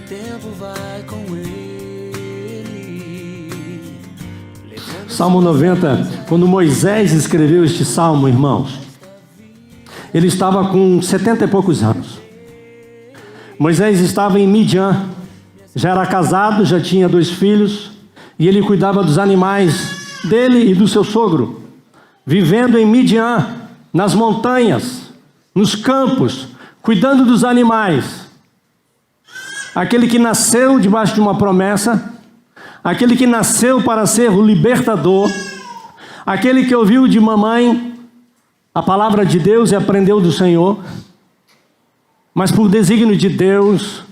tempo vai com ele. Salmo 90, quando Moisés escreveu este salmo, irmãos, ele estava com 70 e poucos anos. Moisés estava em Midian, já era casado, já tinha 2 filhos, e ele cuidava dos animais dele e do seu sogro, vivendo em Midian, nas montanhas, nos campos, cuidando dos animais. Aquele que nasceu debaixo de uma promessa, aquele que nasceu para ser o libertador, aquele que ouviu de mamãe a palavra de Deus e aprendeu do Senhor, mas por desígnio de Deus,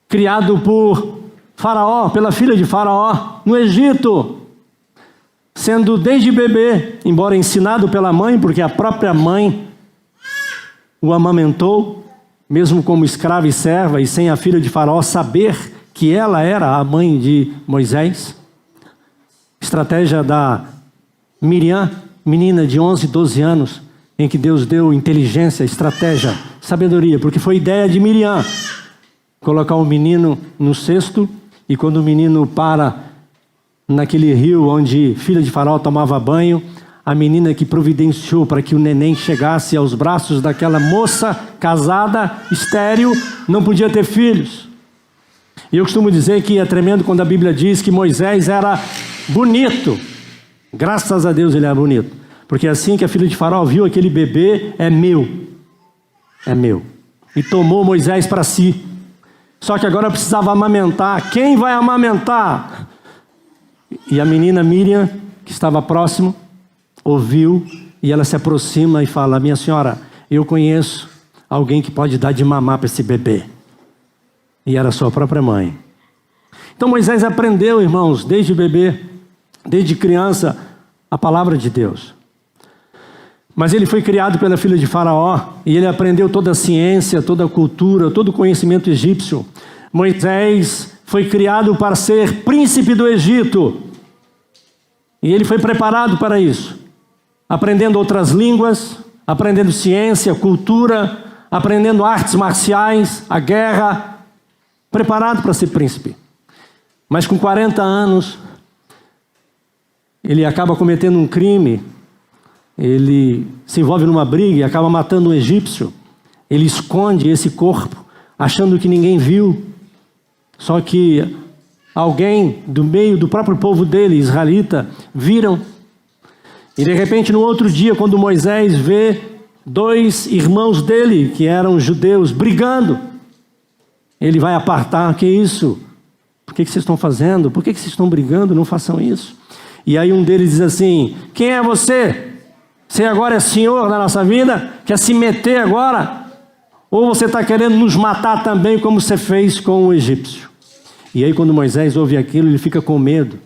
criado por Faraó, pela filha de Faraó, no Egito, sendo desde bebê, embora ensinado pela mãe, porque a própria mãe o amamentou, mesmo como escrava e serva, e sem a filha de Faraó saber que ela era a mãe de Moisés. Estratégia da Miriam, menina de 11, 12 anos, em que Deus deu inteligência, estratégia, sabedoria, porque foi ideia de Miriam colocar o menino no cesto, e quando o menino para naquele rio onde filha de Faraó tomava banho, a menina que providenciou para que o neném chegasse aos braços daquela moça casada, estéril, não podia ter filhos. E eu costumo dizer que é tremendo quando a Bíblia diz que Moisés era bonito. Graças a Deus ele era bonito, porque assim que a filha de Faraó viu aquele bebê, é meu, e tomou Moisés para si. Só que agora precisava amamentar. Quem vai amamentar? E a menina Miriam, que estava próximo, ouviu, e ela se aproxima e fala: minha senhora, eu conheço alguém que pode dar de mamar para esse bebê. E era sua própria mãe. Então Moisés aprendeu, irmãos, desde bebê, desde criança, a palavra de Deus. Mas ele foi criado pela filha de Faraó, e ele aprendeu toda a ciência, toda a cultura, todo o conhecimento egípcio. Moisés foi criado para ser príncipe do Egito, e ele foi preparado para isso, aprendendo outras línguas, aprendendo ciência, cultura, aprendendo artes marciais, a guerra, preparado para ser príncipe. Mas com 40 anos, ele acaba cometendo um crime. Ele se envolve numa briga e acaba matando um egípcio. Ele esconde esse corpo, achando que ninguém viu. Só que alguém do meio do próprio povo dele, israelita, viram. E de repente, no outro dia, quando Moisés vê 2 irmãos dele, que eram judeus, brigando, ele vai apartar. Que isso? Por que vocês estão fazendo? Por que vocês estão brigando? Não façam isso. E aí um deles diz assim: quem é você? Você agora é senhor da nossa vida? Quer se meter agora? Ou você está querendo nos matar também, como você fez com o egípcio? E aí quando Moisés ouve aquilo, ele fica com medo.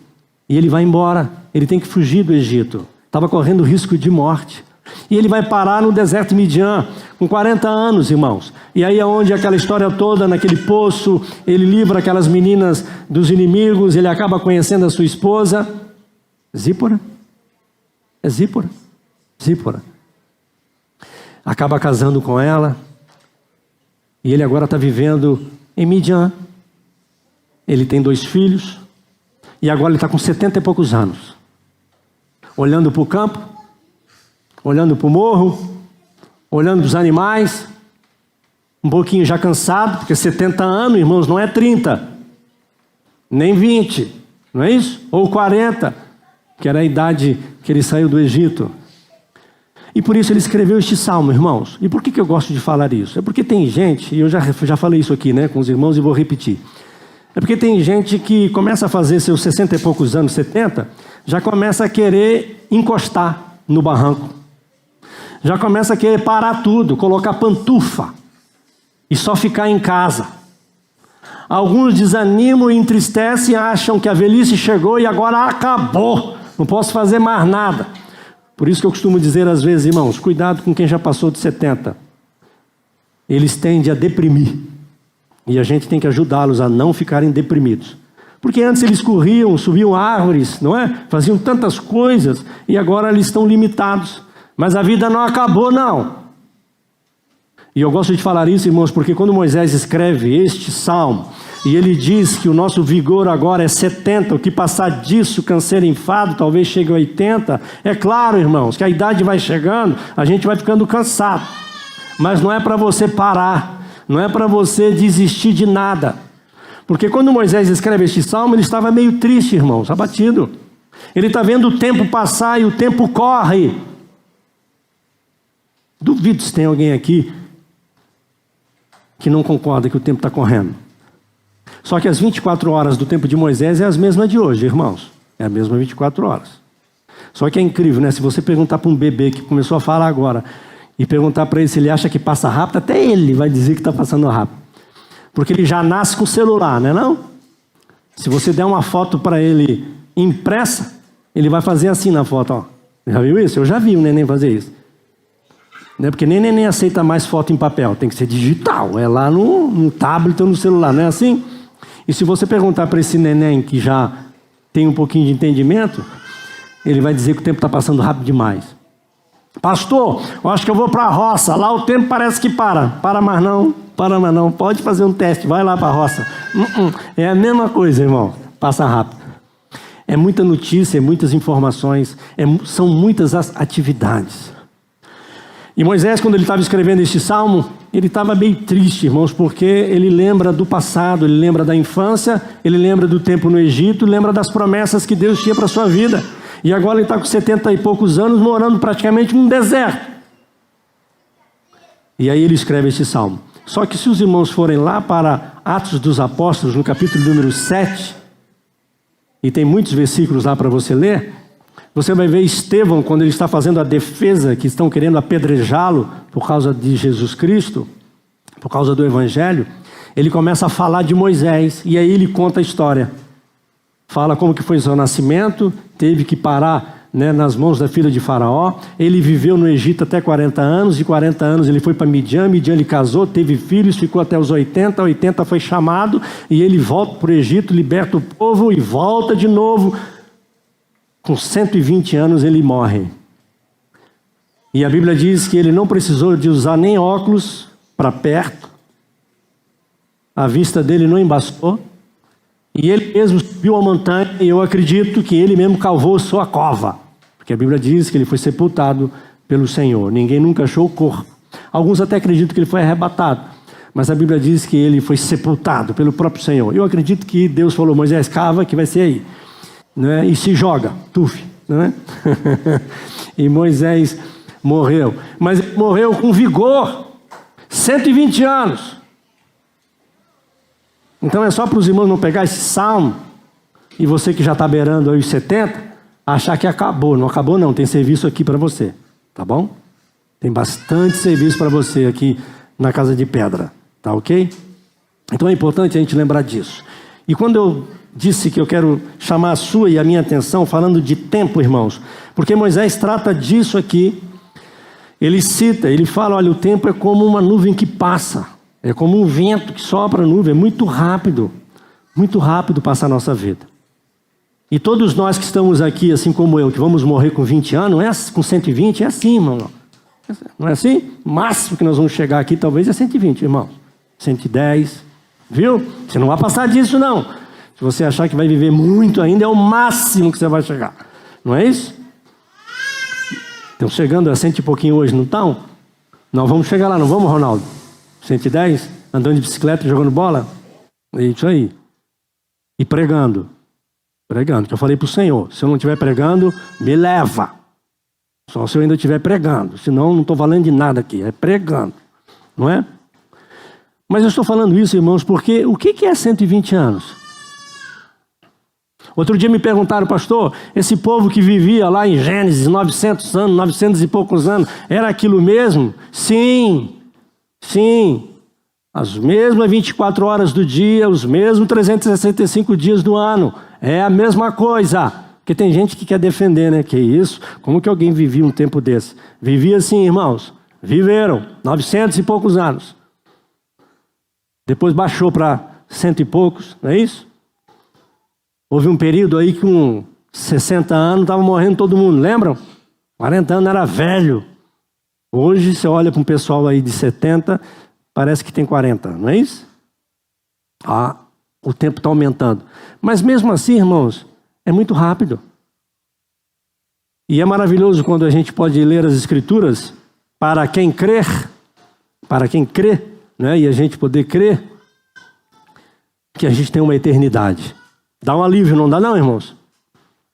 E ele vai embora. Ele tem que fugir do Egito. Estava correndo risco de morte. E ele vai parar no deserto de Midian, com 40 anos, irmãos. E aí é onde aquela história toda, naquele poço, ele livra aquelas meninas dos inimigos, ele acaba conhecendo a sua esposa, Zípora. É Zípora. Acaba casando com ela, e ele agora está vivendo em Midian. Ele tem 2 filhos, e agora ele está com 70 e poucos anos, olhando para o campo, olhando para o morro, olhando para os animais, um pouquinho já cansado, porque 70 anos, irmãos, não é 30, nem 20, não é isso? Ou 40, que era a idade que ele saiu do Egito. E por isso ele escreveu este salmo, irmãos. E por que eu gosto de falar isso? É porque tem gente, e eu já falei isso aqui, né, com os irmãos, e vou repetir. É porque tem gente que começa a fazer seus 60 e poucos anos, 70, já começa a querer encostar no barranco. Já começa a querer parar tudo, colocar pantufa e só ficar em casa. Alguns desanimam e entristecem, acham que a velhice chegou e agora acabou, não posso fazer mais nada. Por isso que eu costumo dizer às vezes, irmãos, cuidado com quem já passou de 70. Eles tendem a deprimir. E a gente tem que ajudá-los a não ficarem deprimidos. Porque antes eles corriam, subiam árvores, não é? Faziam tantas coisas, e agora eles estão limitados. Mas a vida não acabou, não. E eu gosto de falar isso, irmãos, porque quando Moisés escreve este salmo, E ele diz que o nosso vigor agora é 70, o que passar disso, canseiro enfado, talvez chegue a 80. É claro, irmãos, que a idade vai chegando, a gente vai ficando cansado. Mas não é para você parar, não é para você desistir de nada. Porque quando Moisés escreve este salmo, ele estava meio triste, irmãos, abatido. Ele está vendo o tempo passar e o tempo corre. Duvido se tem alguém aqui que não concorda que o tempo está correndo. Só que as 24 horas do tempo de Moisés é as mesmas de hoje, irmãos. É a mesma 24 horas. Só que é incrível, né? Se você perguntar para um bebê que começou a falar agora e perguntar para ele se ele acha que passa rápido, até ele vai dizer que está passando rápido. Porque ele já nasce com o celular, né não? Se você der uma foto para ele impressa, ele vai fazer assim na foto, ó. Já viu isso? Eu já vi um neném fazer isso. Né? Porque nem neném aceita mais foto em papel, tem que ser digital, é lá no tablet ou no celular, não é assim? E se você perguntar para esse neném que já tem um pouquinho de entendimento, ele vai dizer que o tempo está passando rápido demais. Pastor, eu acho que eu vou para a roça, lá o tempo parece que para mais não, pode fazer um teste, vai lá para a roça. É a mesma coisa, irmão, passa rápido. É muita notícia, é muitas informações, são muitas as atividades. E Moisés, quando ele estava escrevendo este salmo, ele estava meio triste, irmãos, porque ele lembra do passado, ele lembra da infância, ele lembra do tempo no Egito, lembra das promessas que Deus tinha para a sua vida. E agora ele está com 70 e poucos anos, morando praticamente num deserto. E aí ele escreve este salmo. Só que se os irmãos forem lá para Atos dos Apóstolos, no capítulo número 7, e tem muitos versículos lá para você ler, você vai ver Estevão, quando ele está fazendo a defesa, que estão querendo apedrejá-lo por causa de Jesus Cristo, por causa do Evangelho, ele começa a falar de Moisés, e aí ele conta a história. Fala como que foi o seu nascimento, teve que parar, né, nas mãos da filha de Faraó, ele viveu no Egito até 40 anos, e 40 anos ele foi para Midian ele casou, teve filhos, ficou até os 80 foi chamado, e ele volta para o Egito, liberta o povo e volta de novo. Com 120 anos ele morre. E a Bíblia diz que ele não precisou de usar nem óculos para perto. A vista dele não embaçou. E ele mesmo subiu a montanha e eu acredito que ele mesmo cavou sua cova. Porque a Bíblia diz que ele foi sepultado pelo Senhor. Ninguém nunca achou o corpo. Alguns até acreditam que ele foi arrebatado. Mas a Bíblia diz que ele foi sepultado pelo próprio Senhor. Eu acredito que Deus falou, Moisés, cava que vai ser aí. Né? E se joga, tuf, né? E Moisés morreu, mas morreu com vigor, 120 anos. Então é só para os irmãos não pegar esse salmo, e você que já está beirando aí os 70, achar que acabou. Não acabou não, tem serviço aqui para você, tá bom? Tem bastante serviço para você aqui na Casa de Pedra, tá ok? Então é importante a gente lembrar disso. E quando eu disse que eu quero chamar a sua e a minha atenção falando de tempo, irmãos, porque Moisés trata disso aqui. Ele cita, ele fala, olha, o tempo é como uma nuvem que passa, é como um vento que sopra a nuvem, é muito rápido passa a nossa vida. E todos nós que estamos aqui, assim como eu, que vamos morrer com 20 anos, não é com 120, é assim, irmão. Não é assim? O máximo que nós vamos chegar aqui talvez é 120, irmão. 110, viu? Você não vai passar disso, não. Se você achar que vai viver muito ainda, é o máximo que você vai chegar. Não é isso? Estão chegando a 100 e pouquinho hoje, não estão? Nós vamos chegar lá, não vamos, Ronaldo? 110? Andando de bicicleta, jogando bola? É isso aí. E pregando. Pregando. Que eu falei para o Senhor, se eu não estiver pregando, me leva. Só se eu ainda estiver pregando. Senão, não estou valendo de nada aqui. É pregando. Não é? Mas eu estou falando isso, irmãos, porque o que é 120 anos? Outro dia me perguntaram, pastor, esse povo que vivia lá em Gênesis, 900 anos, 900 e poucos anos, era aquilo mesmo? Sim. As mesmas 24 horas do dia, os mesmos 365 dias do ano. É a mesma coisa. Porque tem gente que quer defender, né? Que isso? Como que alguém vivia um tempo desse? Vivia assim, irmãos. Viveram 900 e poucos anos. Depois baixou para 100 e poucos, não é isso? Houve um período aí que com 60 anos estava morrendo todo mundo, lembram? 40 anos era velho. Hoje você olha para um pessoal aí de 70, parece que tem 40, não é isso? O tempo está aumentando. Mas mesmo assim, irmãos, é muito rápido. E é maravilhoso quando a gente pode ler as Escrituras para quem crê, né? E a gente poder crer que a gente tem uma eternidade. Dá um alívio, não dá não, irmãos?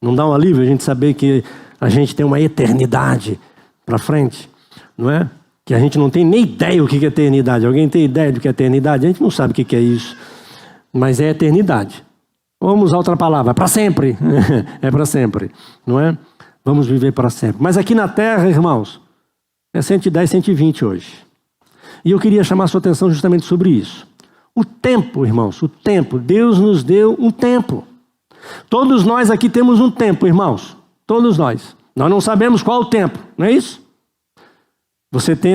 Não dá um alívio a gente saber que a gente tem uma eternidade para frente, não é? Que a gente não tem nem ideia o que é eternidade. Alguém tem ideia do que é eternidade? A gente não sabe o que é isso, mas é eternidade. Vamos usar outra palavra, para sempre. É para sempre, não é? Vamos viver para sempre. Mas aqui na terra, irmãos, é 110, 120 hoje. E eu queria chamar a sua atenção justamente sobre isso. O tempo, irmãos, o tempo. Deus nos deu um tempo. Todos nós aqui temos um tempo, irmãos. Todos nós. Nós não sabemos qual o tempo, não é isso? Você tem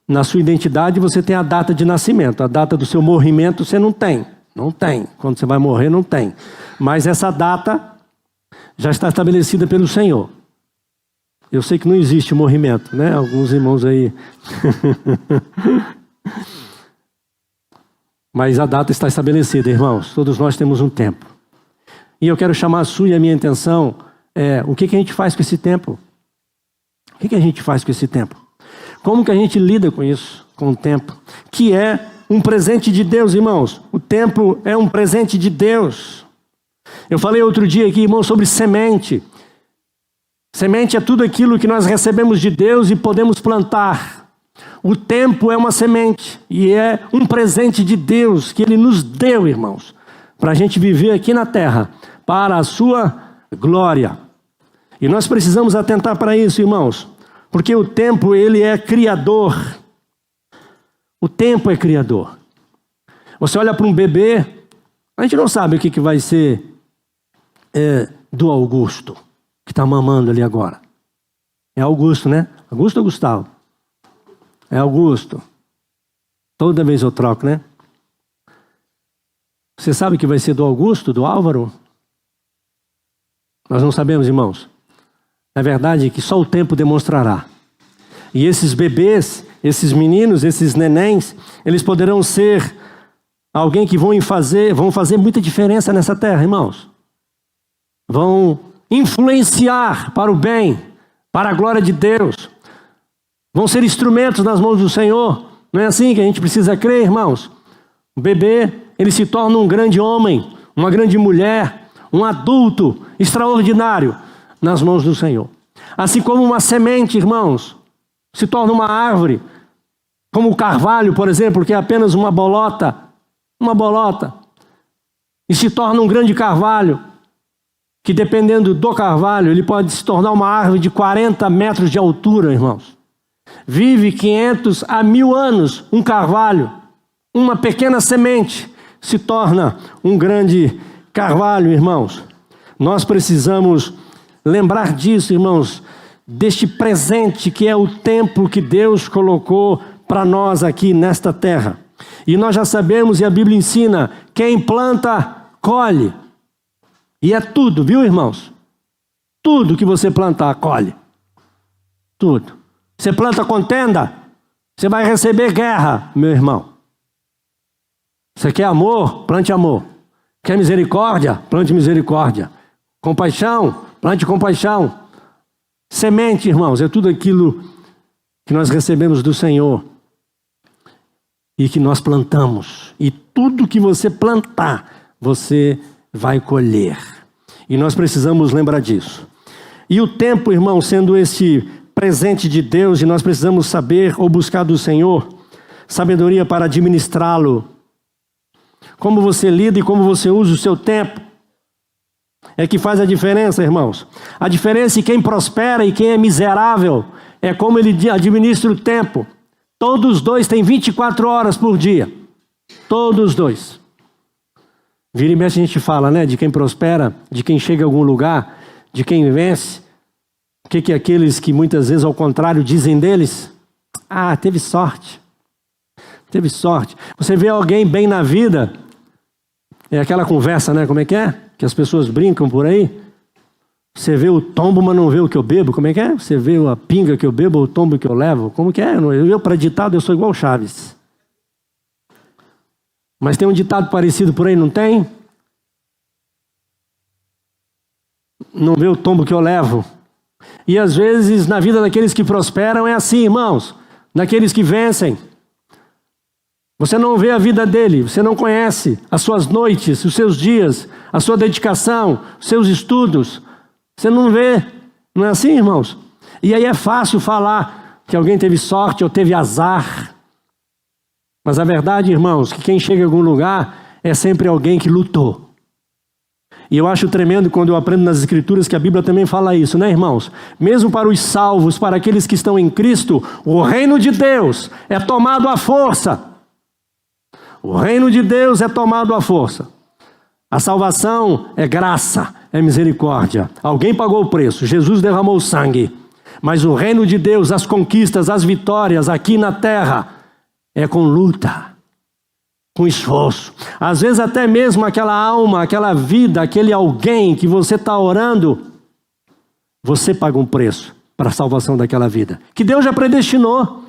na sua identidade, você tem a data de nascimento. A data do seu morrimento você não tem. Não tem. Quando você vai morrer, não tem. Mas essa data já está estabelecida pelo Senhor. Eu sei que não existe morrimento, né? Alguns irmãos aí. Mas a data está estabelecida, irmãos. Todos nós temos um tempo. E eu quero chamar a sua e a minha atenção. O que a gente faz com esse tempo? O que a gente faz com esse tempo? Como que a gente lida com isso? Com o tempo? Que é um presente de Deus, irmãos. O tempo é um presente de Deus. Eu falei outro dia aqui, irmãos, sobre semente. Semente é tudo aquilo que nós recebemos de Deus e podemos plantar. O tempo é uma semente e é um presente de Deus que Ele nos deu, irmãos, para a gente viver aqui na terra, para a sua glória. E nós precisamos atentar para isso, irmãos, porque o tempo, ele é criador. O tempo é criador. Você olha para um bebê, a gente não sabe o que vai ser do Augusto, que está mamando ali agora. É Augusto, né? Augusto ou Gustavo? É Augusto. Toda vez eu troco, né? Você sabe o que vai ser do Augusto, do Álvaro? Nós não sabemos, irmãos. É verdade que só o tempo demonstrará. E esses bebês, esses meninos, esses nenéns, eles poderão ser alguém que vão fazer muita diferença nessa terra, irmãos. Vão influenciar para o bem, para a glória de Deus. Vão ser instrumentos nas mãos do Senhor. Não é assim que a gente precisa crer, irmãos? O bebê, ele se torna um grande homem, uma grande mulher, um adulto extraordinário nas mãos do Senhor. Assim como uma semente, irmãos, se torna uma árvore, como o carvalho, por exemplo, que é apenas uma bolota, e se torna um grande carvalho, que dependendo do carvalho, ele pode se tornar uma árvore de 40 metros de altura, irmãos. Vive 500 a 1000 anos, um carvalho, uma pequena semente, se torna um grande carvalho, irmãos. Nós precisamos lembrar disso, irmãos, deste presente que é o tempo que Deus colocou para nós aqui nesta terra. E nós já sabemos, e a Bíblia ensina, quem planta, colhe. E é tudo, viu, irmãos? Tudo que você plantar, colhe. Tudo. Você planta contenda, você vai receber guerra, meu irmão. Você quer amor? Plante amor. Quer misericórdia? Plante misericórdia. Compaixão? Plante compaixão. Semente, irmãos, é tudo aquilo que nós recebemos do Senhor e que nós plantamos. E tudo que você plantar, você vai colher. E nós precisamos lembrar disso. E o tempo, irmão, sendo esse presente de Deus, e nós precisamos saber ou buscar do Senhor sabedoria para administrá-lo. Como você lida e como você usa o seu tempo é que faz a diferença, irmãos. A diferença em quem prospera e quem é miserável é como ele administra o tempo. Todos os dois têm 24 horas por dia. Todos os dois. Vira e mexe a gente fala, né? De quem prospera, de quem chega a algum lugar, de quem vence. O que aqueles que muitas vezes ao contrário dizem deles? Ah, teve sorte. Teve sorte. Você vê alguém bem na vida, é aquela conversa, né? Como é? Que as pessoas brincam por aí. Você vê o tombo, mas não vê o que eu bebo. Como é que é? Você vê a pinga que eu bebo ou o tombo que eu levo. Como que é? Eu para ditado, eu sou igual o Chaves. Mas tem um ditado parecido por aí, não tem? Não vê o tombo que eu levo. E às vezes na vida daqueles que prosperam é assim, irmãos. Daqueles que vencem. Você não vê a vida dele, você não conhece as suas noites, os seus dias, a sua dedicação, os seus estudos. Você não vê. Não é assim, irmãos? E aí é fácil falar que alguém teve sorte ou teve azar. Mas a verdade, irmãos, que quem chega em algum lugar é sempre alguém que lutou. E eu acho tremendo quando eu aprendo nas Escrituras que a Bíblia também fala isso, né, irmãos? Mesmo para os salvos, para aqueles que estão em Cristo, o reino de Deus é tomado à força. O reino de Deus é tomado à força. A salvação é graça, é misericórdia. Alguém pagou o preço, Jesus derramou o sangue. Mas o reino de Deus, as conquistas, as vitórias aqui na terra, é com luta, com esforço. Às vezes até mesmo aquela alma, aquela vida, aquele alguém que você está orando, você paga um preço para a salvação daquela vida, que Deus já predestinou.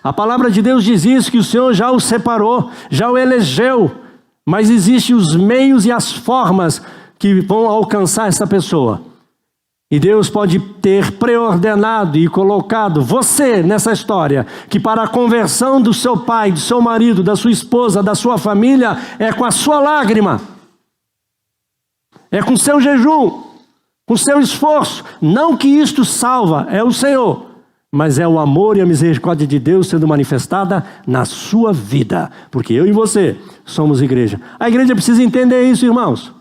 A palavra de Deus diz isso, que o Senhor já o separou, já o elegeu, mas existem os meios e as formas que vão alcançar essa pessoa. E Deus pode ter preordenado e colocado você nessa história, que para a conversão do seu pai, do seu marido, da sua esposa, da sua família, é com a sua lágrima, é com seu jejum, com seu esforço. Não que isto salva, é o Senhor, mas é o amor e a misericórdia de Deus sendo manifestada na sua vida, porque eu e você somos igreja. A igreja precisa entender isso, irmãos.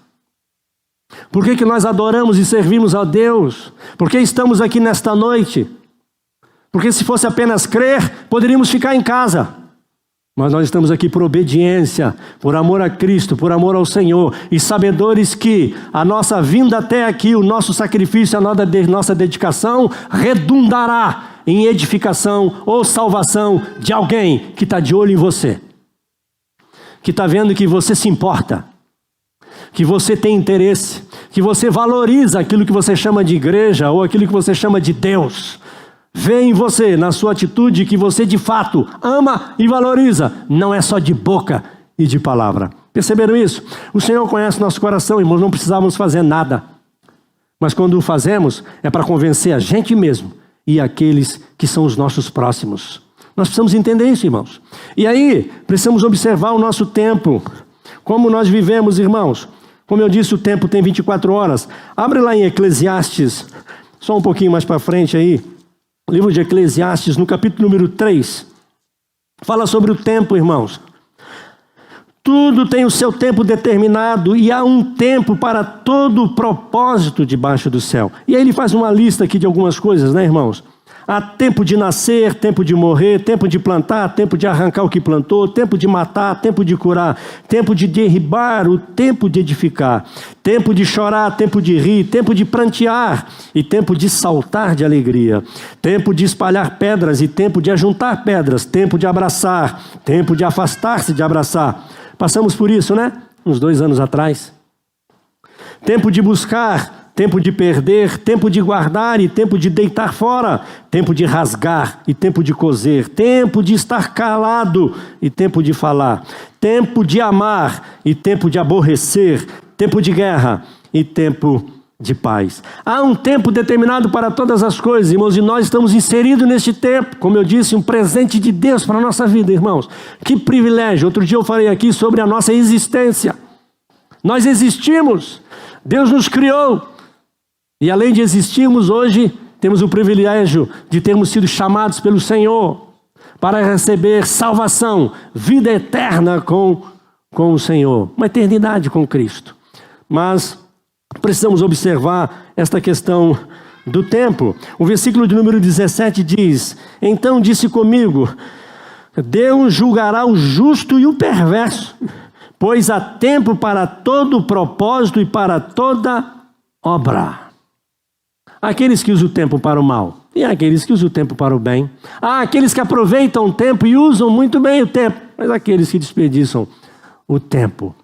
Por que nós adoramos e servimos a Deus? Por que estamos aqui nesta noite? Porque se fosse apenas crer, poderíamos ficar em casa. Mas nós estamos aqui por obediência, por amor a Cristo, por amor ao Senhor. E sabedores que a nossa vinda até aqui, o nosso sacrifício, a nossa dedicação, redundará em edificação ou salvação de alguém que está de olho em você. Que está vendo que você se importa. Que você tem interesse, que você valoriza aquilo que você chama de igreja ou aquilo que você chama de Deus. Vê em você, na sua atitude, que você de fato ama e valoriza. Não é só de boca e de palavra. Perceberam isso? O Senhor conhece nosso coração, irmãos, não precisávamos fazer nada. Mas quando o fazemos, é para convencer a gente mesmo e aqueles que são os nossos próximos. Nós precisamos entender isso, irmãos. E aí, precisamos observar o nosso tempo. Como nós vivemos, irmãos. Como eu disse, o tempo tem 24 horas. Abre lá em Eclesiastes, só um pouquinho mais para frente aí. Livro de Eclesiastes, no capítulo número 3. Fala sobre o tempo, irmãos. Tudo tem o seu tempo determinado e há um tempo para todo o propósito debaixo do céu. E aí ele faz uma lista aqui de algumas coisas, né, irmãos? Há tempo de nascer, tempo de morrer, tempo de plantar, tempo de arrancar o que plantou, tempo de matar, tempo de curar, tempo de derribar, o tempo de edificar, tempo de chorar, tempo de rir, tempo de prantear e tempo de saltar de alegria, tempo de espalhar pedras e tempo de ajuntar pedras, tempo de abraçar, tempo de afastar-se de abraçar. Passamos por isso, né? Uns 2 anos atrás. Tempo de buscar, tempo de perder, tempo de guardar e tempo de deitar fora, tempo de rasgar e tempo de coser, tempo de estar calado e tempo de falar, tempo de amar e tempo de aborrecer, tempo de guerra e tempo de paz. Há um tempo determinado para todas as coisas, irmãos, e nós estamos inseridos neste tempo, como eu disse, um presente de Deus para a nossa vida, irmãos. Que privilégio! Outro dia eu falei aqui sobre a nossa existência. Nós existimos, Deus nos criou. E além de existirmos hoje, temos o privilégio de termos sido chamados pelo Senhor para receber salvação, vida eterna com o Senhor, uma eternidade com Cristo. Mas precisamos observar esta questão do tempo. O versículo de número 17 diz: então disse comigo, Deus julgará o justo e o perverso, pois há tempo para todo propósito e para toda obra. Aqueles que usam o tempo para o mal e aqueles que usam o tempo para o bem. Há aqueles que aproveitam o tempo e usam muito bem o tempo, mas aqueles que desperdiçam o tempo.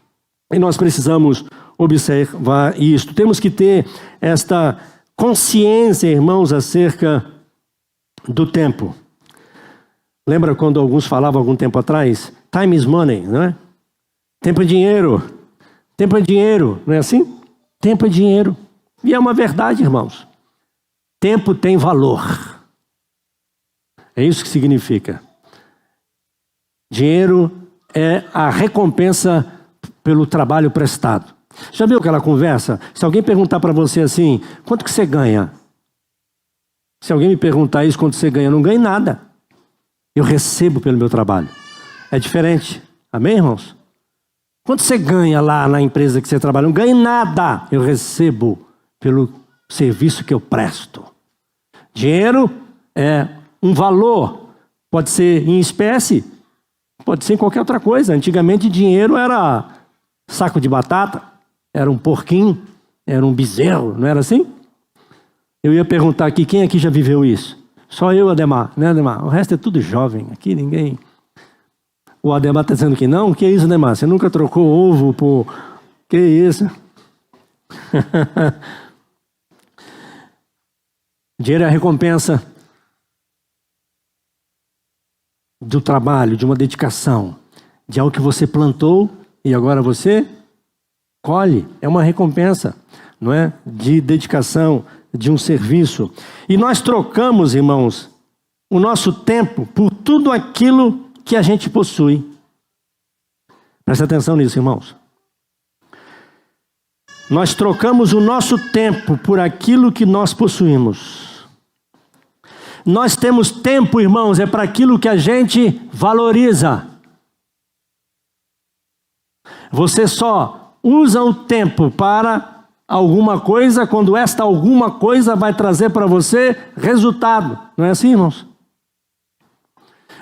E nós precisamos observar isto. Temos que ter esta consciência, irmãos, acerca do tempo. Lembra quando alguns falavam algum tempo atrás? Time is money, não é? Tempo é dinheiro. Tempo é dinheiro, não é assim? Tempo é dinheiro. E é uma verdade, irmãos. Tempo tem valor. É isso que significa. Dinheiro é a recompensa pelo trabalho prestado. Já viu aquela conversa? Se alguém perguntar para você assim, quanto que você ganha? Se alguém me perguntar isso, quanto você ganha? Eu não ganho nada. Eu recebo pelo meu trabalho. É diferente. Amém, irmãos? Quanto você ganha lá na empresa que você trabalha? Não ganho nada. Eu recebo pelo serviço que eu presto. Dinheiro é um valor. Pode ser em espécie, pode ser em qualquer outra coisa. Antigamente dinheiro era saco de batata, era um porquinho, era um bezerro, não era assim? Eu ia perguntar aqui, quem aqui já viveu isso? Só eu, Ademar, né, Ademar? O resto é tudo jovem, aqui ninguém... O Ademar está dizendo que não? Que isso, Ademar? Você nunca trocou ovo por... Que isso? Dinheiro é a recompensa do trabalho, de uma dedicação, de algo que você plantou e agora você colhe. É uma recompensa, não é? De dedicação, de um serviço. E nós trocamos, irmãos, o nosso tempo por tudo aquilo que a gente possui. Presta atenção nisso, irmãos. Nós trocamos o nosso tempo por aquilo que nós possuímos. Nós temos tempo, irmãos, é para aquilo que a gente valoriza. Você só usa o tempo para alguma coisa quando esta alguma coisa vai trazer para você resultado. Não é assim, irmãos?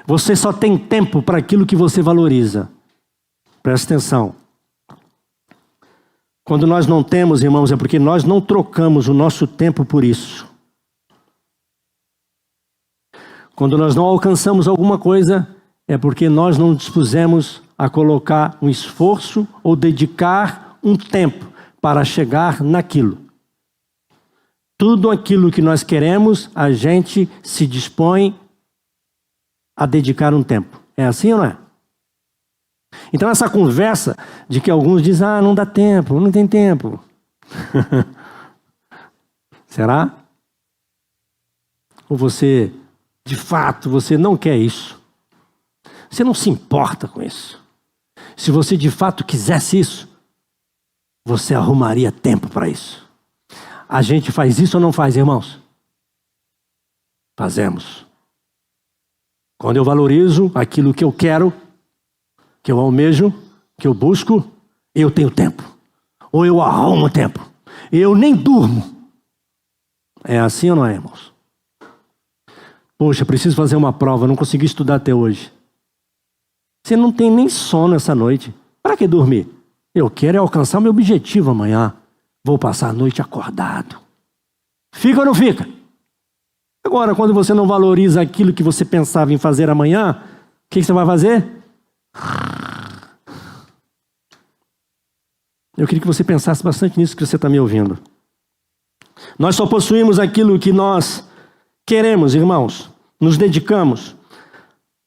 Você só tem tempo para aquilo que você valoriza. Presta atenção. Quando nós não temos, irmãos, é porque nós não trocamos o nosso tempo por isso. Quando nós não alcançamos alguma coisa, é porque nós não dispusemos a colocar um esforço ou dedicar um tempo para chegar naquilo. Tudo aquilo que nós queremos, a gente se dispõe a dedicar um tempo. É assim ou não é? Então essa conversa de que alguns dizem, não dá tempo, não tem tempo. Será? Ou você, de fato, você não quer isso? Você não se importa com isso? Se você de fato quisesse isso, você arrumaria tempo para isso. A gente faz isso ou não faz, irmãos? Fazemos. Quando eu valorizo aquilo que eu quero, que eu almejo, que eu busco, eu tenho tempo. Ou eu arrumo tempo. Eu nem durmo. É assim ou não é, irmãos? Poxa, preciso fazer uma prova, não consegui estudar até hoje. Você não tem nem sono essa noite. Para que dormir? Eu quero alcançar meu objetivo amanhã. Vou passar a noite acordado. Fica ou não fica? Agora, quando você não valoriza aquilo que você pensava em fazer amanhã, o que você vai fazer? Eu queria que você pensasse bastante nisso que você está me ouvindo. Nós só possuímos aquilo que nós queremos, irmãos. Nos dedicamos.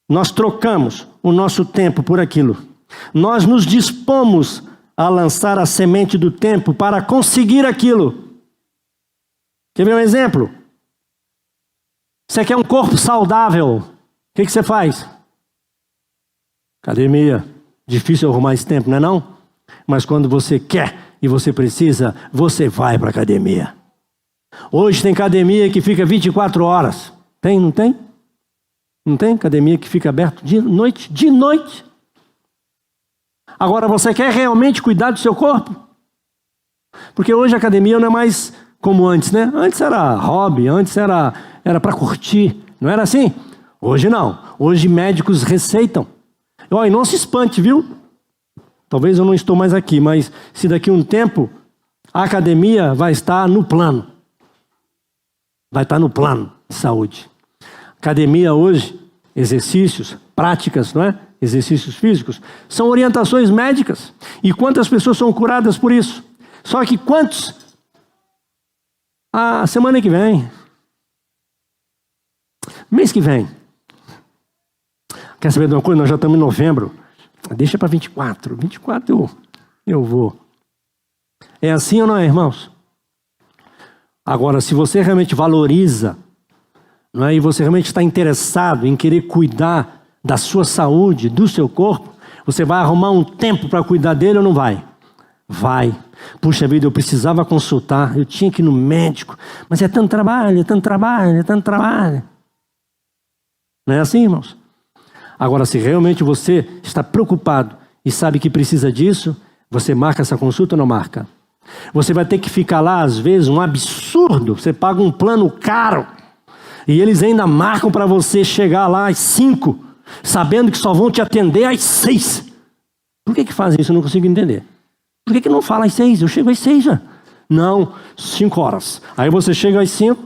Nós trocamos o nosso tempo por aquilo. Nós nos dispomos a lançar a semente do tempo para conseguir aquilo. Quer ver um exemplo? Você quer um corpo saudável. O que você faz? Academia. Difícil arrumar esse tempo, não é não? Mas quando você quer e você precisa, você vai para a academia. Hoje tem academia que fica 24 horas. Tem, não tem? Não tem academia que fica aberta de noite? De noite. Agora você quer realmente cuidar do seu corpo? Porque hoje a academia não é mais como antes, né? Antes era hobby, antes era para curtir. Não era assim? Hoje não. Hoje médicos receitam. E não se espante, viu? Talvez eu não estou mais aqui, mas se daqui a um tempo a academia vai estar no plano. Vai estar no plano de saúde. Academia hoje, exercícios, práticas, não é? Exercícios físicos, são orientações médicas. E quantas pessoas são curadas por isso? Só que quantos? Semana que vem. Mês que vem. Quer saber de uma coisa? Nós já estamos em novembro. Deixa para 24. 24 eu vou. É assim ou não é, irmãos? Agora, se você realmente valoriza, não é? E você realmente está interessado em querer cuidar da sua saúde, do seu corpo, você vai arrumar um tempo para cuidar dele ou não vai? Vai. Puxa vida, eu precisava consultar, eu tinha que ir no médico, mas é tanto trabalho, é tanto trabalho, é tanto trabalho. Não é assim, irmãos? Agora, se realmente você está preocupado e sabe que precisa disso, você marca essa consulta ou não marca? Você vai ter que ficar lá, às vezes, um absurdo. Você paga um plano caro e eles ainda marcam para você chegar lá às 5, sabendo que só vão te atender às 6. Por que fazem isso? Eu não consigo entender. Por que não fala às 6? Eu chego às 6 já. Não, 5 horas. Aí você chega às 5,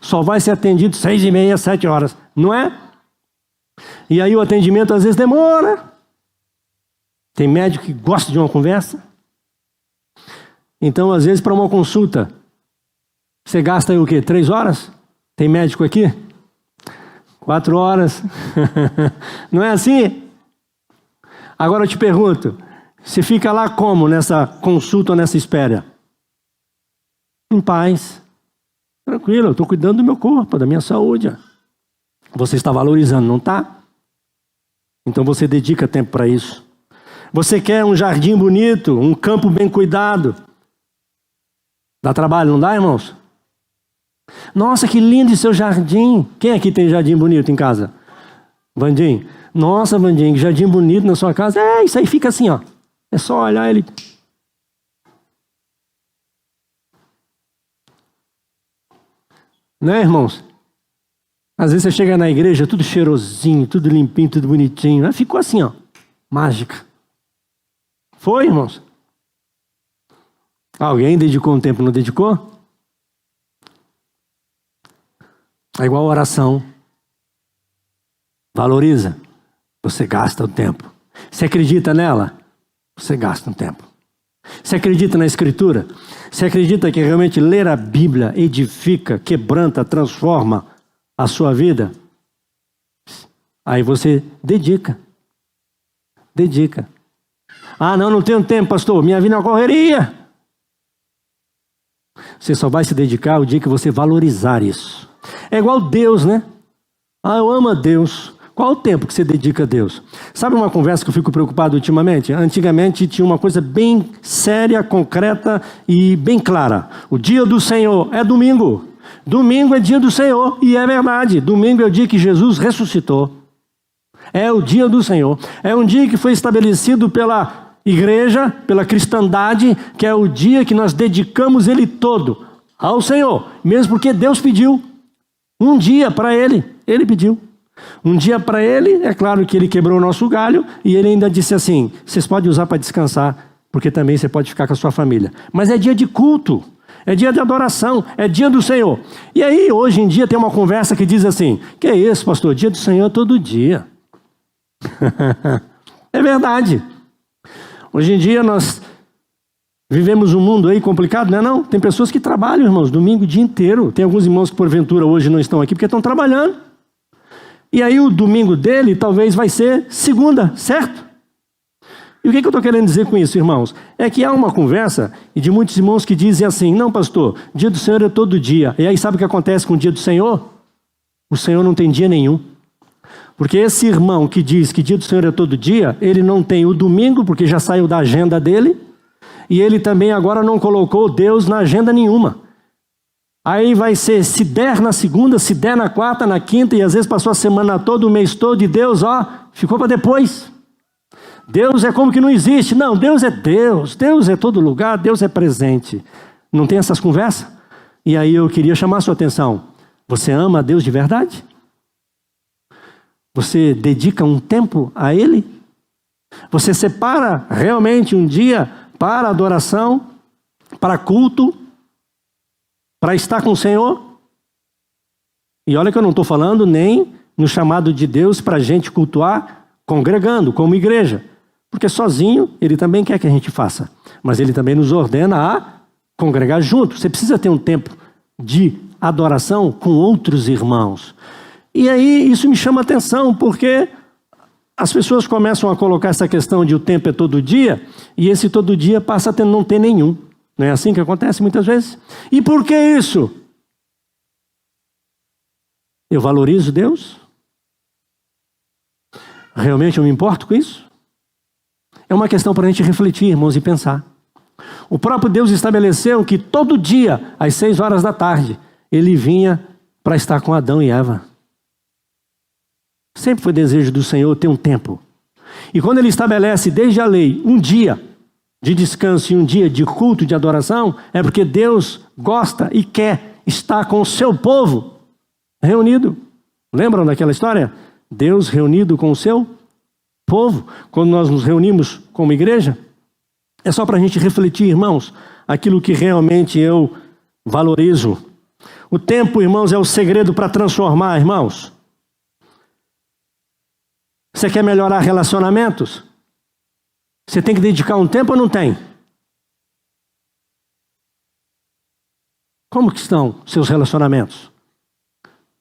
só vai ser atendido 6h30, 7 horas. Não é? E aí o atendimento às vezes demora. Tem médico que gosta de uma conversa. Então, às vezes, para uma consulta, você gasta aí o quê? 3 horas? Tem médico aqui? 4 horas. Não é assim? Agora eu te pergunto, você fica lá como nessa consulta ou nessa espera? Em paz. Tranquilo, eu estou cuidando do meu corpo, da minha saúde. Você está valorizando, não está? Então você dedica tempo para isso. Você quer um jardim bonito, um campo bem cuidado. Dá trabalho, não dá, irmãos? Nossa, que lindo esse seu jardim. Quem aqui tem jardim bonito em casa? Vandim. Nossa, Vandim, que jardim bonito na sua casa. É, isso aí fica assim, ó. É só olhar ele. Né, irmãos? Às vezes você chega na igreja, tudo cheirosinho, tudo limpinho, tudo bonitinho. Ficou assim, ó. Mágica. Foi, irmãos? Alguém dedicou um tempo, não dedicou? É igual a oração. Valoriza. Você gasta o tempo. Você acredita nela? Você gasta um tempo. Você acredita na Escritura? Você acredita que realmente ler a Bíblia edifica, quebranta, transforma a sua vida? Aí você dedica. Dedica. Ah, não tenho tempo, pastor. Minha vida é uma correria. Você só vai se dedicar o dia que você valorizar isso. É igual Deus, né? Ah, eu amo a Deus. Qual o tempo que você dedica a Deus? Sabe uma conversa que eu fico preocupado ultimamente? Antigamente tinha uma coisa bem séria, concreta e bem clara. O dia do Senhor é domingo. Domingo é dia do Senhor. E é verdade. Domingo é o dia que Jesus ressuscitou. É o dia do Senhor. É um dia que foi estabelecido pela igreja, pela cristandade, que é o dia que nós dedicamos ele todo ao Senhor. Mesmo porque Deus pediu um dia para ele. Ele pediu. Um dia para ele, é claro que ele quebrou o nosso galho e ele ainda disse assim, vocês podem usar para descansar, porque também você pode ficar com a sua família. Mas é dia de culto, é dia de adoração, é dia do Senhor. E aí hoje em dia tem uma conversa que diz assim, que é isso, pastor? Dia do Senhor todo dia. É verdade. Hoje em dia nós vivemos um mundo aí complicado, não é não? Tem pessoas que trabalham, irmãos, domingo o dia inteiro. Tem alguns irmãos que porventura hoje não estão aqui porque estão trabalhando. E aí o domingo dele talvez vai ser segunda, certo? E o que eu estou querendo dizer com isso, irmãos? É que há uma conversa de muitos irmãos que dizem assim, não pastor, dia do Senhor é todo dia. E aí sabe o que acontece com o dia do Senhor? O Senhor não tem dia nenhum. Porque esse irmão que diz que dia do Senhor é todo dia, ele não tem o domingo porque já saiu da agenda dele. E ele também agora não colocou Deus na agenda nenhuma. Aí vai ser, se der na segunda, se der na quarta, na quinta, e às vezes passou a semana toda, o mês todo, e Deus, ficou para depois. Deus é como que não existe. Não, Deus é Deus. Deus é todo lugar, Deus é presente. Não tem essas conversas? E aí eu queria chamar a sua atenção. Você ama a Deus de verdade? Você dedica um tempo a Ele? Você separa realmente um dia para adoração, para culto, para estar com o Senhor? E olha que eu não estou falando nem no chamado de Deus para a gente cultuar congregando, como igreja. Porque sozinho Ele também quer que a gente faça. Mas Ele também nos ordena a congregar junto. Você precisa ter um tempo de adoração com outros irmãos. E aí isso me chama a atenção, porque As pessoas começam a colocar essa questão de o tempo é todo dia, e esse todo dia passa a não ter nenhum. Não é assim que acontece muitas vezes? E por que isso? Eu valorizo Deus? Realmente eu me importo com isso? É uma questão para a gente refletir, irmãos, e pensar. O próprio Deus estabeleceu que todo dia, às 6 horas da tarde, ele vinha para estar com Adão e Eva. Sempre foi desejo do Senhor ter um tempo. E quando ele estabelece desde a lei um dia de descanso e um dia de culto, de adoração, é porque Deus gosta e quer estar com o seu povo reunido. Lembram daquela história? Deus reunido com o seu povo. Quando nós nos reunimos como igreja, é só para a gente refletir, irmãos, aquilo que realmente eu valorizo. O tempo, irmãos, é o segredo para transformar, irmãos. Você quer melhorar relacionamentos? Você tem que dedicar um tempo ou não tem? Como que estão seus relacionamentos?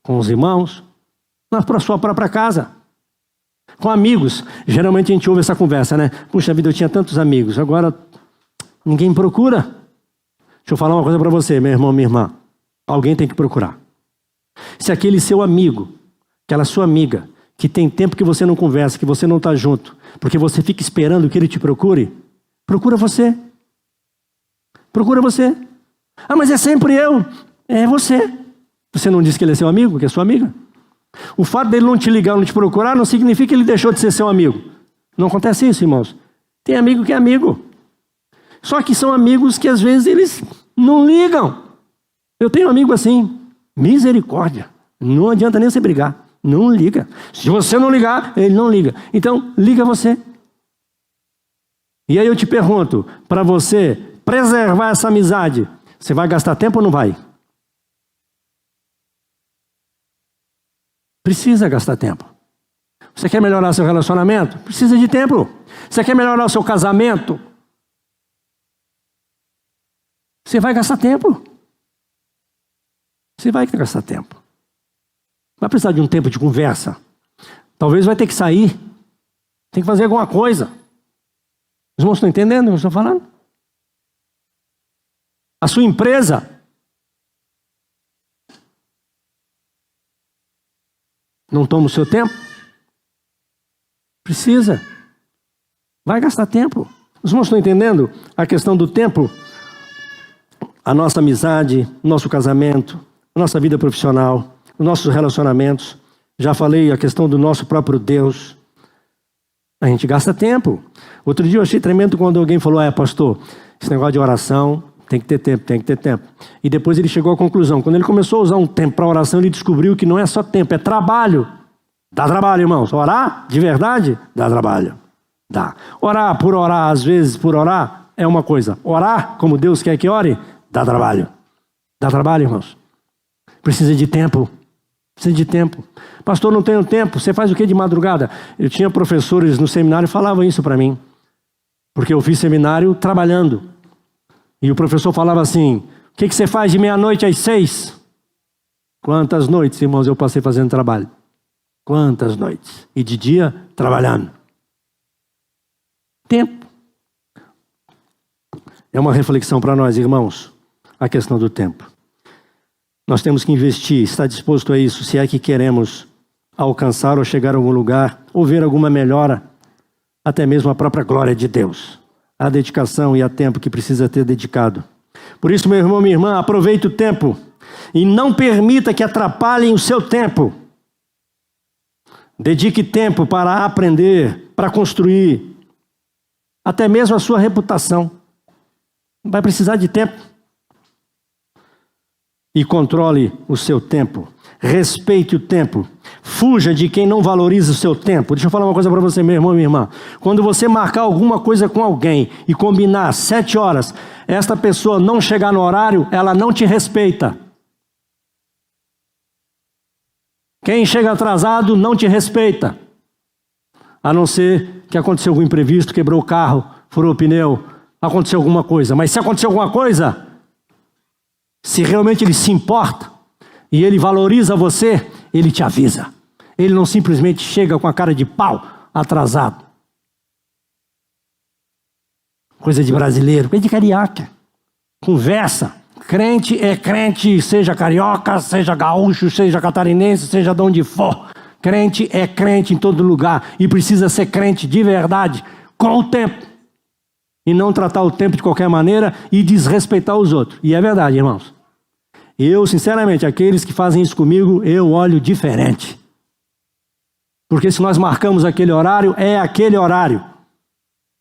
Com os irmãos? Na sua própria casa? Com amigos? Geralmente a gente ouve essa conversa, né? Puxa vida, eu tinha tantos amigos, agora ninguém me procura. Deixa eu falar uma coisa para você, meu irmão, minha irmã. Alguém tem que procurar. Se aquele seu amigo, aquela sua amiga, que tem tempo que você não conversa, que você não está junto, porque você fica esperando que ele te procure, procura você. Procura você. Ah, mas é sempre eu. É você. Você não disse que ele é seu amigo, que é sua amiga? O fato dele não te ligar, não te procurar, não significa que ele deixou de ser seu amigo. Não acontece isso, irmãos. Tem amigo que é amigo. Só que são amigos que às vezes eles não ligam. Eu tenho um amigo assim, misericórdia. Não adianta nem você brigar. Não liga. Se você não ligar, ele não liga. Então, liga você. E aí eu te pergunto, para você preservar essa amizade, você vai gastar tempo ou não vai? Precisa gastar tempo. Você quer melhorar seu relacionamento? Precisa de tempo. Você quer melhorar o seu casamento? Você vai gastar tempo. Você vai gastar tempo. Vai precisar de um tempo de conversa. Talvez vai ter que sair. Tem que fazer alguma coisa. Os irmãos estão entendendo o que eu estou falando? A sua empresa não toma o seu tempo? Precisa. Vai gastar tempo. Os irmãos estão entendendo a questão do tempo? A nossa amizade, nosso casamento, a nossa vida profissional, os nossos relacionamentos. Já falei a questão do nosso próprio Deus. A gente gasta tempo. Outro dia eu achei tremendo quando alguém falou, pastor, esse negócio de oração tem que ter tempo, tem que ter tempo. E depois ele chegou à conclusão. Quando ele começou a usar um tempo para oração, ele descobriu que não é só tempo, é trabalho. Dá trabalho, irmãos. Orar, de verdade, dá trabalho. Dá. Orar por orar, às vezes por orar, é uma coisa. Orar, como Deus quer que ore, dá trabalho. Dá trabalho, irmãos. Precisa de tempo. Precisa de tempo. Pastor, não tenho tempo. Você faz o que de madrugada? Eu tinha professores no seminário que falavam isso para mim. Porque eu fiz seminário trabalhando. E o professor falava assim, o que você faz de meia-noite às 6? Quantas noites, irmãos, eu passei fazendo trabalho? Quantas noites? E de dia, trabalhando. Tempo. É uma reflexão para nós, irmãos, a questão do tempo. Nós temos que investir, estar disposto a isso, se é que queremos alcançar ou chegar a algum lugar, ou ver alguma melhora, até mesmo a própria glória de Deus. A dedicação e a tempo que precisa ter dedicado. Por isso, meu irmão, minha irmã, aproveite o tempo e não permita que atrapalhem o seu tempo. Dedique tempo para aprender, para construir, até mesmo a sua reputação. Vai precisar de tempo. E controle o seu tempo. Respeite o tempo. Fuja de quem não valoriza o seu tempo. Deixa eu falar uma coisa para você, meu irmão e minha irmã. Quando você marcar alguma coisa com alguém e combinar 7 horas, esta pessoa não chegar no horário, ela não te respeita. Quem chega atrasado não te respeita. A não ser que aconteceu algum imprevisto, quebrou o carro, furou o pneu, aconteceu alguma coisa. Mas se acontecer alguma coisa, se realmente ele se importa e ele valoriza você, ele te avisa. Ele não simplesmente chega com a cara de pau. atrasado. Coisa de brasileiro, coisa de carioca. Conversa. Crente é crente, seja carioca, seja gaúcho, seja catarinense, seja de onde for. Crente é crente em todo lugar e precisa ser crente de verdade com o tempo. E não tratar o tempo de qualquer maneira e desrespeitar os outros. E é verdade, irmãos. Eu, sinceramente, aqueles que fazem isso comigo, eu olho diferente. Porque se nós marcamos aquele horário, é aquele horário.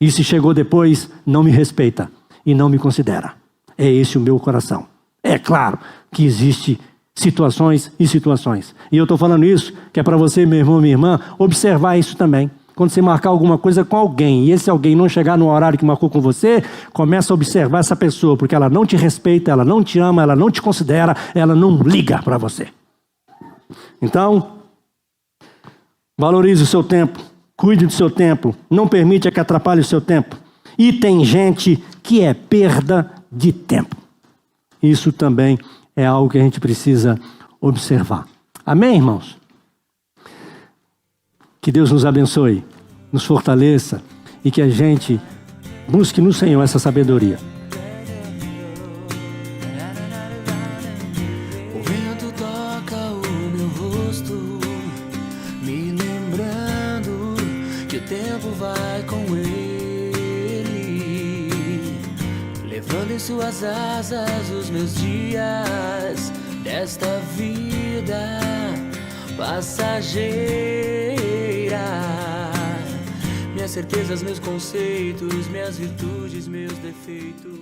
E se chegou depois, não me respeita e não me considera. É esse o meu coração. É claro que existe situações e situações. E eu estou falando isso, que é para você, meu irmão, minha irmã, observar isso também. Quando você marcar alguma coisa com alguém, e esse alguém não chegar no horário que marcou com você, começa a observar essa pessoa, porque ela não te respeita, ela não te ama, ela não te considera, ela não liga para você. Então, valorize o seu tempo. Cuide do seu tempo, não permita que atrapalhe o seu tempo. E tem gente que é perda de tempo. Isso também é algo que a gente precisa observar. Amém, irmãos? Que Deus nos abençoe, nos fortaleça e que a gente busque no Senhor essa sabedoria. Em suas asas os meus dias desta vida passageira, minhas certezas, meus conceitos, minhas virtudes, meus defeitos.